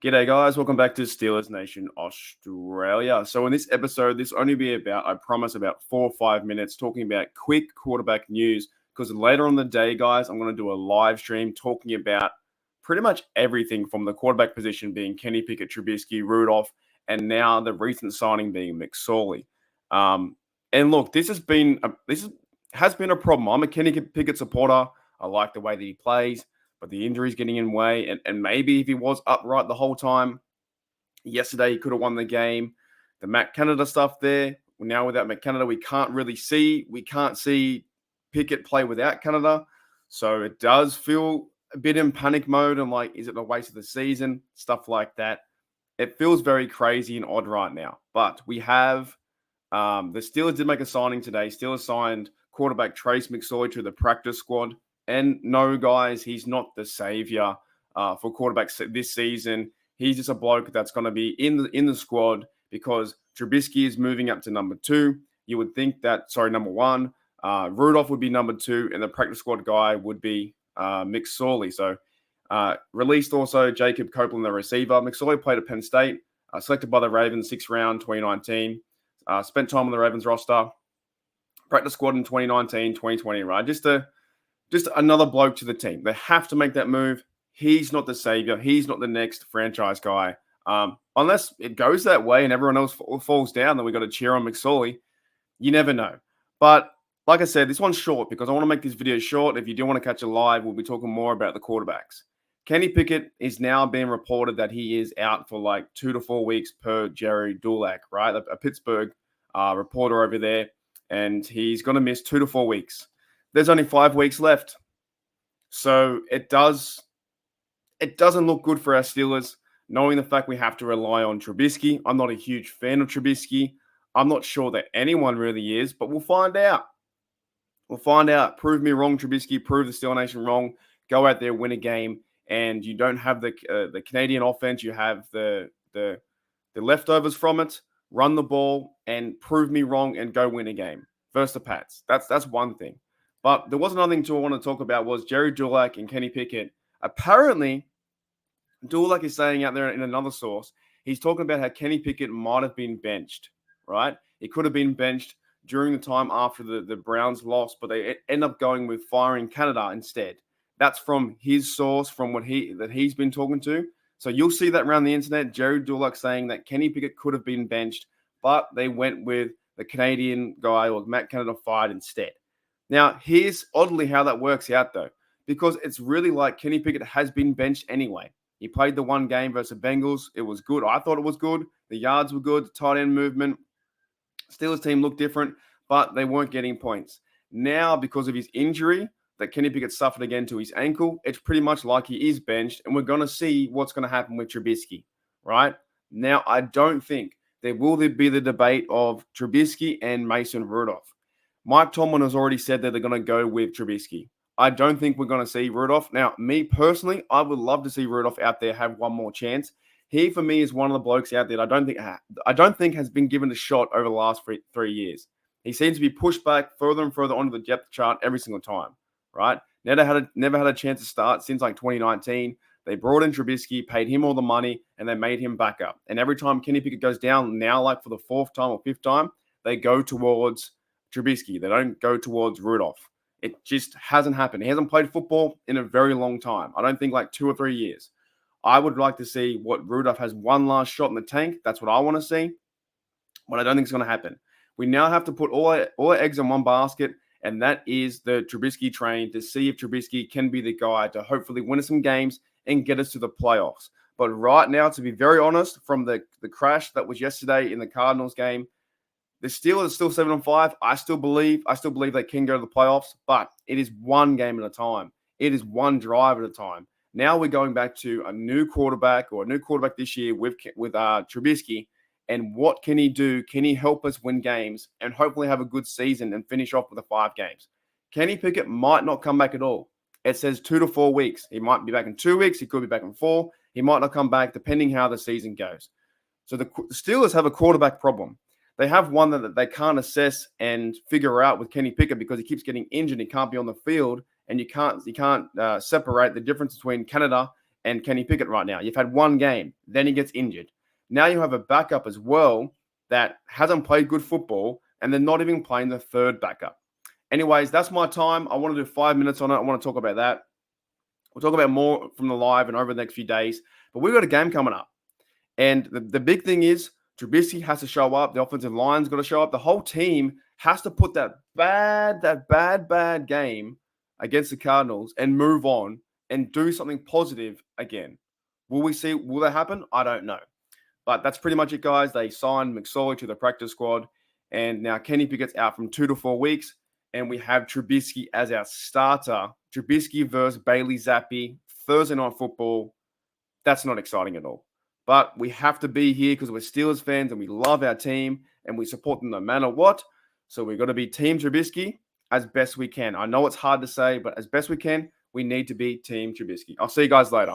G'day, guys. Welcome back to Steelers Nation Australia. So, in this episode, this will only be about, I promise, about 4 or 5 minutes talking about quick quarterback news. Because later on the day, guys, I'm going to do a live stream talking about pretty much everything from the quarterback position being Kenny Pickett, Trubisky, Rudolph, and now the recent signing being McSorley. And look, has been a problem. I'm a Kenny Pickett supporter. I like the way that he plays, but the injury's getting in way. And maybe if he was upright the whole time, yesterday he could have won the game. The Matt Canada stuff there. Now without Matt Canada, we can't see Pickett play without Canada. So it does feel a bit in panic mode and like, is it a waste of the season? Stuff like that. It feels very crazy and odd right now. But we have the Steelers did make a signing today. Steelers signed quarterback Trace McSorley to the practice squad. And no, guys, he's not the savior for quarterbacks this season. He's just a bloke that's going to be in the squad because Trubisky is moving up to number 2. You would think that, number 1. Rudolph would be number 2, and the practice squad guy would be McSorley. So released also Jacob Copeland, the receiver. McSorley played at Penn State, selected by the Ravens, 6th round, 2019. Spent time on the Ravens roster. Practice squad in 2019, 2020, right? Just another bloke to the team. They have to make that move. He's not the savior. He's not the next franchise guy. Unless it goes that way and everyone else falls down, then we got to cheer on McSorley. You never know. But like I said, this one's short because I want to make this video short. If you do want to catch it live, we'll be talking more about the quarterbacks. Kenny Pickett is now being reported that he is out for like 2 to 4 weeks per Jerry Dulac, right? A Pittsburgh reporter over there. And he's going to miss 2 to 4 weeks. There's only 5 weeks left. So it doesn't look good for our Steelers, knowing the fact we have to rely on Trubisky. I'm not a huge fan of Trubisky. I'm not sure that anyone really is, but we'll find out. We'll find out. Prove me wrong, Trubisky. Prove the Steeler Nation wrong. Go out there, win a game, and you don't have the Canadian offense. You have the leftovers from it. Run the ball and prove me wrong and go win a game versus the Pats. That's one thing. But there was another thing too I want to talk about was Jerry Dulac and Kenny Pickett. Apparently, Dulac is saying out there in another source, he's talking about how Kenny Pickett might have been benched, right? He could have been benched during the time after the Browns lost, but they end up going with firing Canada instead. That's from his source, from what he's been talking to. So you'll see that around the internet, Jerry Dulac saying that Kenny Pickett could have been benched, but they went with the Canadian guy or Matt Canada fired instead. Now, here's oddly how that works out, though, because it's really like Kenny Pickett has been benched anyway. He played the one game versus the Bengals. It was good. I thought it was good. The yards were good. The tight end movement. Steelers team looked different, but they weren't getting points. Now, because of his injury that Kenny Pickett suffered again to his ankle, it's pretty much like he is benched, and we're going to see what's going to happen with Trubisky, right? Now, I don't think there will be the debate of Trubisky and Mason Rudolph. Mike Tomlin has already said that they're going to go with Trubisky. I don't think we're going to see Rudolph. Now, me personally, I would love to see Rudolph out there have one more chance. He, for me, is one of the blokes out there that I don't think has been given a shot over the last 3 years. He seems to be pushed back further and further onto the depth chart every single time, right? Never had a chance to start since like 2019. They brought in Trubisky, paid him all the money, and they made him back up. And every time Kenny Pickett goes down, now like for the 4th time or 5th time, they go towards Trubisky. They don't go towards Rudolph. It just hasn't happened. He hasn't played football in a very long time. I don't think like 2 or 3 years. I would like to see what Rudolph has one last shot in the tank. That's what I want to see. But I don't think it's going to happen. We now have to put all our eggs in one basket, and that is the Trubisky train to see if Trubisky can be the guy to hopefully win us some games and get us to the playoffs. But right now, to be very honest, from the crash that was yesterday in the Cardinals game, the Steelers are still 7-5. I still believe they can go to the playoffs, but it is one game at a time. It is one drive at a time. Now we're going back to a new quarterback this year with Trubisky. And what can he do? Can he help us win games and hopefully have a good season and finish off with the 5 games? Kenny Pickett might not come back at all. It says 2 to 4 weeks. He might be back in 2 weeks. He could be back in 4. He might not come back depending how the season goes. So the Steelers have a quarterback problem. They have one that they can't assess and figure out with Kenny Pickett because he keeps getting injured. He can't be on the field, and you can't separate the difference between Canada and Kenny Pickett right now. You've had one game, then he gets injured. Now you have a backup as well that hasn't played good football, and they're not even playing the third backup. Anyways, that's my time. I want to do 5 minutes on it. I want to talk about that. We'll talk about more from the live and over the next few days. But we've got a game coming up. And the big thing is Trubisky has to show up. The offensive line's got to show up. The whole team has to put that bad game against the Cardinals and move on and do something positive again. Will that happen? I don't know. But that's pretty much it, guys. They signed McSorley to the practice squad. And now Kenny Pickett's out from 2 to 4 weeks. And we have Trubisky as our starter. Trubisky versus Bailey Zappi, Thursday Night Football. That's not exciting at all. But we have to be here because we're Steelers fans and we love our team and we support them no matter what. So we've got to be Team Trubisky as best we can. I know it's hard to say, but as best we can, we need to be Team Trubisky. I'll see you guys later.